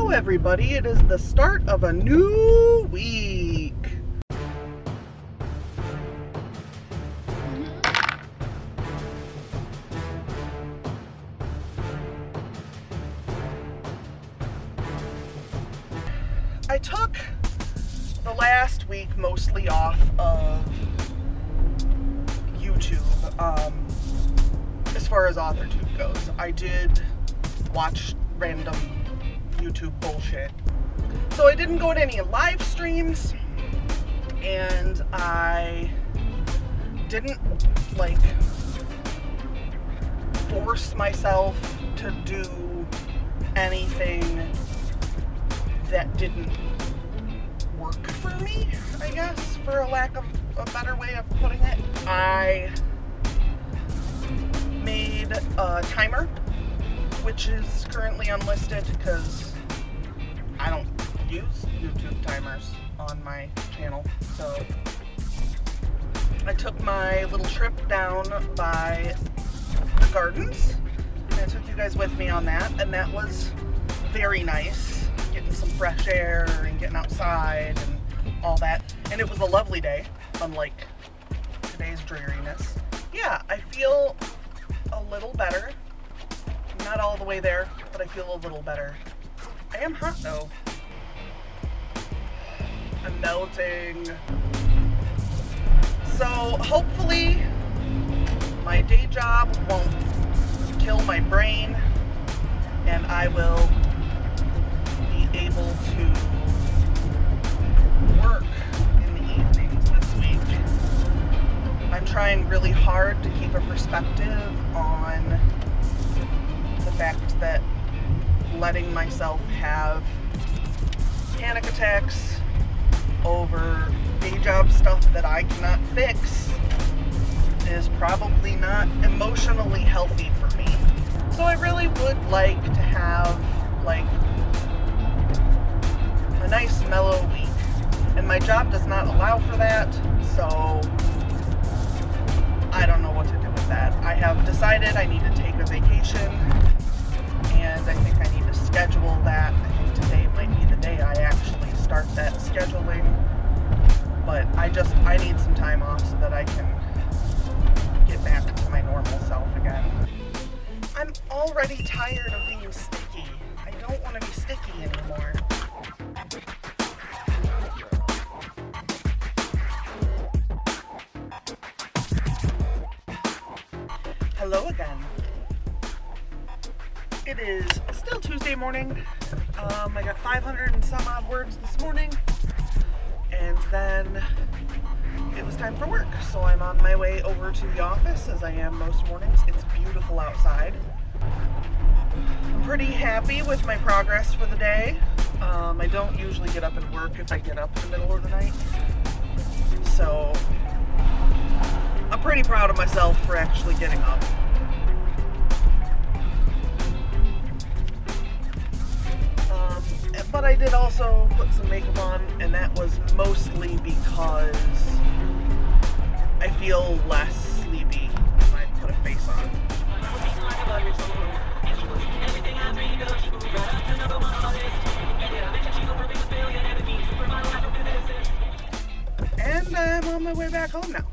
Hello everybody, it is the start of a new week. I took the last week mostly off of YouTube as far as AUTHORTUBE goes. I did watch random YouTube bullshit. So I didn't go to any live streams, and I didn't like force myself to do anything that didn't work for me, I guess, for a lack of a better way of putting it. I made a timer, which is currently unlisted because I don't use YouTube timers on my channel. So I took my little trip down by the gardens, and I took you guys with me on that, and that was very nice, getting some fresh air and getting outside and all that. And it was a lovely day, unlike today's dreariness. Yeah, I feel a little better. Not all the way there, but I feel a little better. I am hot though. I'm melting. So hopefully my day job won't kill my brain, and I will be able to work in the evenings this week. I'm trying really hard to keep a perspective on the fact that letting myself have panic attacks over day job stuff that I cannot fix is probably not emotionally healthy for me. So I really would like to have like a nice mellow week, and my job does not allow for that, so I don't know what to do with that. I have decided I need to take a vacation, and I think I need to schedule that. I think today might be the day I actually start that scheduling, but I need some time off so that I can get back to my normal self again. I'm already tired of being sticky. I don't want to be sticky anymore. Hello again. It is still Tuesday morning. I got 500 and some odd words this morning, and then it was time for work. So I'm on my way over to the office, as I am most mornings. It's beautiful outside. I'm pretty happy with my progress for the day. I don't usually get up and work if I get up in the middle of the night. So I'm pretty proud of myself for actually getting up. But I did also put some makeup on, and that was mostly because I feel less sleepy when I put a face on. And I'm on my way back home now.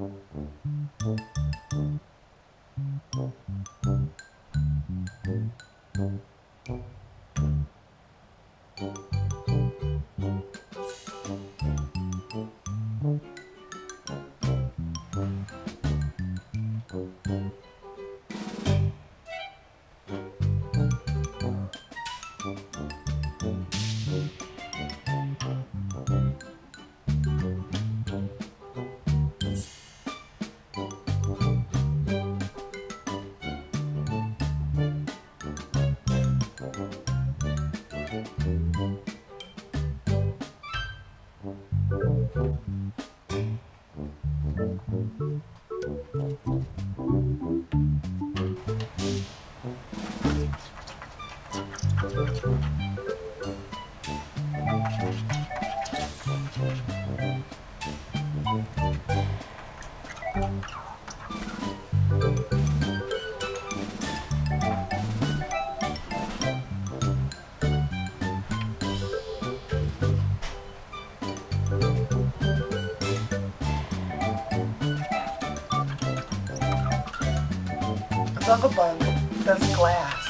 Bug bug, that's glass.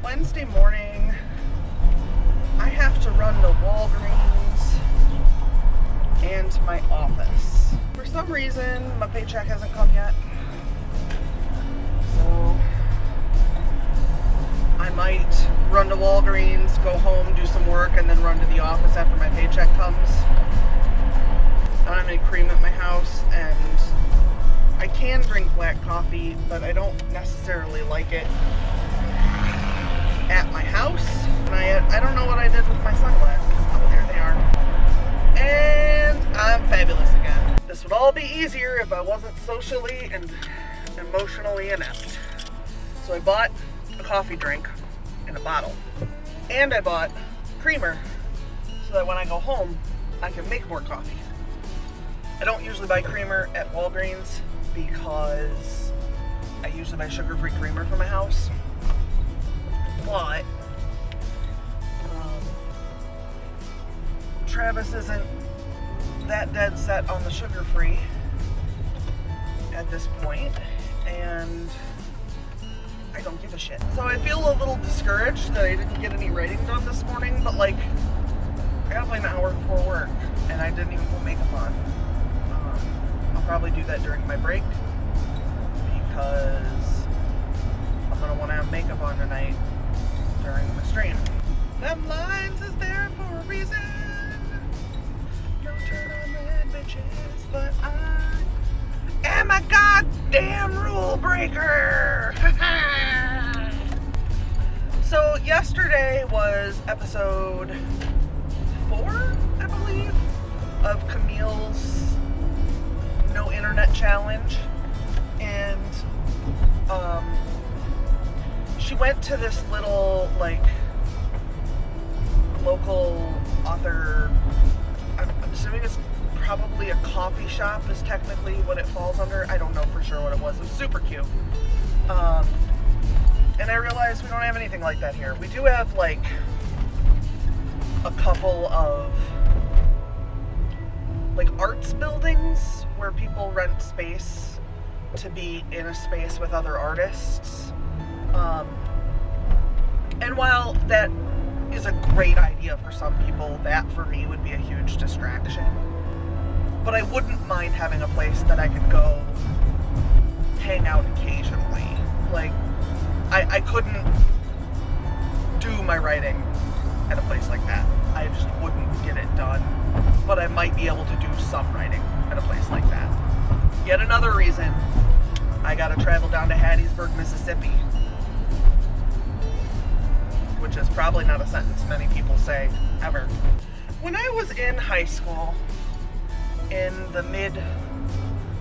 Wednesday morning. I have to run to Walgreens and to my office. For some reason, my paycheck hasn't come yet. So I might run to Walgreens, go home, do some work, and then run to the office after my paycheck comes. I don't have any cream at my house, and I can drink black coffee, but I don't necessarily like it at my house. And I don't know what I did with my sunglasses. Oh, there they are. And I'm fabulous again. This would all be easier if I wasn't socially and emotionally inept. So I bought a coffee drink in a bottle. And I bought creamer so that when I go home, I can make more coffee. I don't usually buy creamer at Walgreens because I usually buy sugar-free creamer for my house. But Travis isn't that dead set on the sugar-free at this point, and I don't give a shit. So I feel a little discouraged that I didn't get any writing done this morning, but like, I got like an hour before work, and I didn't even put makeup on. I'll probably do that during my break because I'm gonna want to have makeup on tonight during the stream. Them lines is there for a reason. No turn on red bitches, but I am a goddamn rule breaker. So yesterday was episode 4, I believe, of Camille's No Internet Challenge, and she went to this little, like, local author, I'm assuming it's probably a coffee shop is technically what it falls under. I don't know for sure what it was. It was super cute. And I realized we don't have anything like that here. We do have, like, a couple of, like, arts buildings where people rent space to be in a space with other artists. And while that is a great idea for some people, that for me would be a huge distraction. But I wouldn't mind having a place that I could go hang out occasionally. Like, I couldn't do my writing at a place like that. I just wouldn't get it done. But I might be able to do some writing at a place like that. Yet another reason I gotta travel down to Hattiesburg, Mississippi. Which is probably not a sentence many people say, ever. When I was in high school, in the mid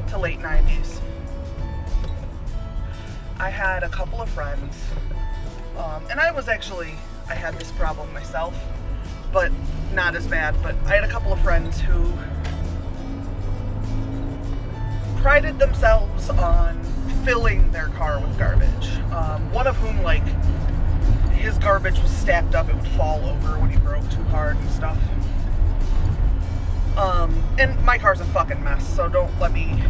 to late 90s, I had a couple of friends, and I had this problem myself, but not as bad, but I had a couple of friends who prided themselves on filling their car with garbage. One of whom, like, his garbage was stacked up, it would fall over when he drove too hard and stuff. And my car's a fucking mess, so don't let me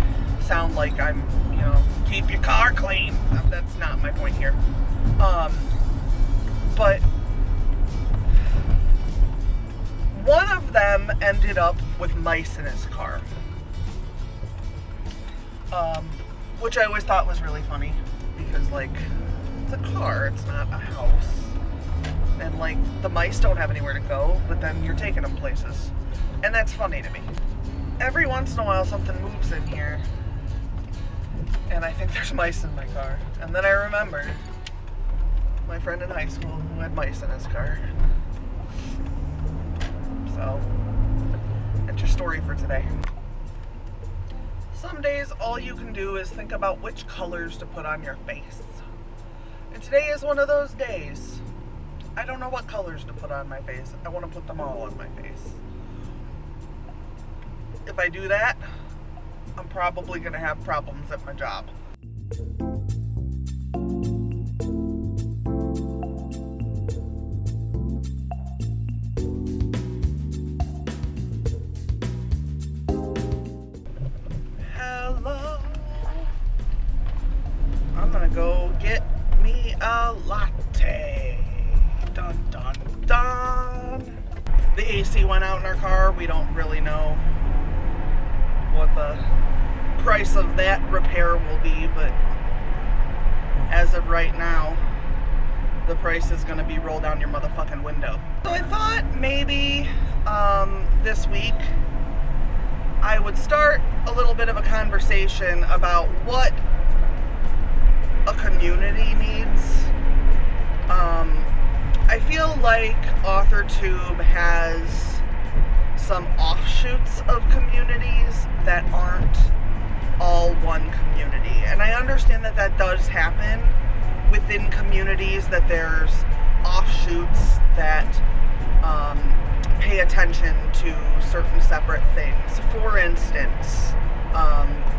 sound like I'm, you know, keep your car clean. That's not my point here. But one of them ended up with mice in his car. Which I always thought was really funny, because, like, it's a car, it's not a house. And, like, the mice don't have anywhere to go, but then you're taking them places. And that's funny to me. Every once in a while something moves in here, and I think there's mice in my car. And then I remember my friend in high school who had mice in his car. So, that's your story for today. Some days all you can do is think about which colors to put on your face. And today is one of those days. I don't know what colors to put on my face. I want to put them all on my face. If I do that, I'm probably going to have problems at my job. Hello. I'm going to go get me a latte. Dun, dun, dun. The AC went out in our car. We don't really know what the price of that repair will be, but as of right now, the price is going to be roll down your motherfucking window. So I thought maybe this week I would start a little bit of a conversation about what a community needs. I feel like AUTHORTUBE has some offshoots of communities that aren't all one community. And I understand that that does happen within communities, that there's offshoots that pay attention to certain separate things. For instance,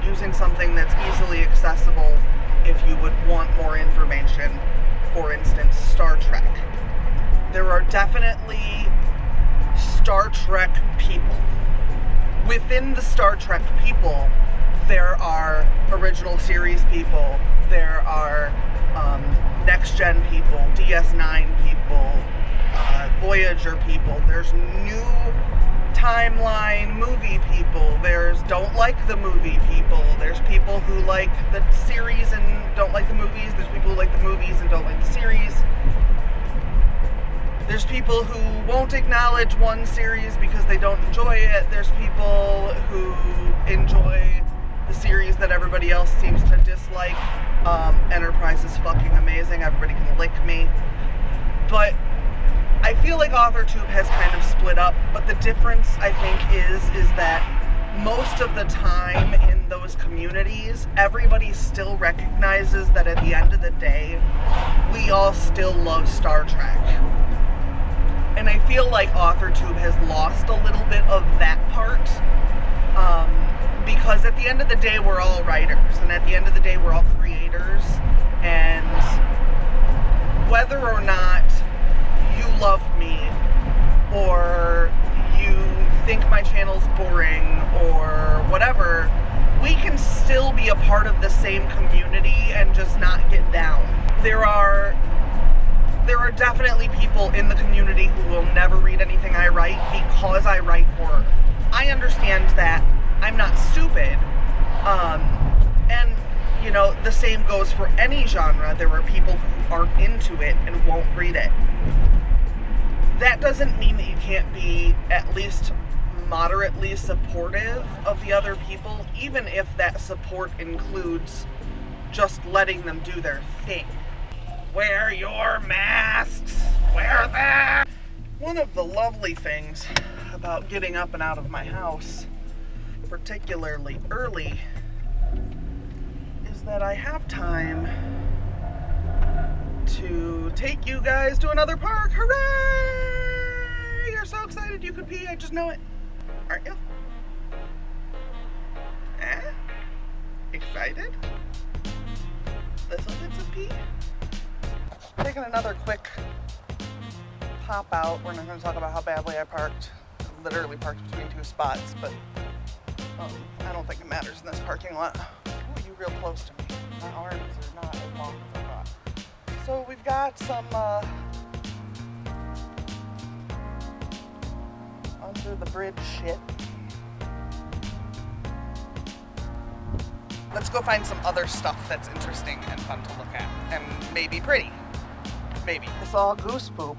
using something that's easily accessible if you would want more information. For instance, Star Trek. There are definitely Star Trek people. Within the Star Trek people, there are original series people, there are Next Gen people, DS9 people, Voyager people. There's new timeline movie people. There's don't like the movie people. There's people who like the series and don't like the movies. There's people who like the movies and don't like the series. There's people who won't acknowledge one series because they don't enjoy it. There's people who enjoy the series that everybody else seems to dislike. Enterprise is fucking amazing. Everybody can lick me. But I feel like AUTHORTUBE has kind of split up, but the difference, I think, is that most of the time in those communities, everybody still recognizes that at the end of the day, we all still love Star Trek. And I feel like AUTHORTUBE has lost a little bit of that part, because at the end of the day, we're all writers, and at the end of the day, we're all creators, and whether or not you love me, or you think my channel's boring, or whatever, we can still be a part of the same community and just not get down. There are definitely people in the community who will never read anything I write because I write horror. I understand that. I'm not stupid. And, you know, the same goes for any genre. There are people who aren't into it and won't read it. That doesn't mean that you can't be at least moderately supportive of the other people, even if that support includes just letting them do their thing. Wear your masks! Wear them! One of the lovely things about getting up and out of my house, particularly early, is that I have time to take you guys to another park. Hooray! You're so excited you could pee, I just know it. Aren't you? Eh? Excited? Little bits of pee? Taking another quick pop out. We're not going to talk about how badly I parked. I literally parked between two spots, but I don't think it matters in this parking lot. Ooh, you real close to me. My arms are not as long as I thought. So we've got some under the bridge shit. Let's go find some other stuff that's interesting and fun to look at, and maybe pretty. Maybe. It's all goose poop.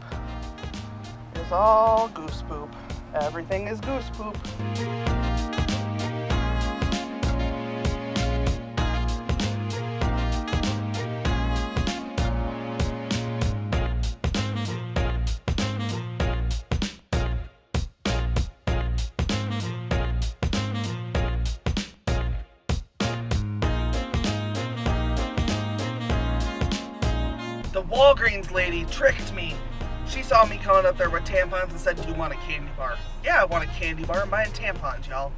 It's all goose poop. Everything is goose poop. The Walgreens lady tricked me. She saw me coming up there with tampons and said, "Do you want a candy bar?" Yeah, I want a candy bar. I'm buying tampons, y'all.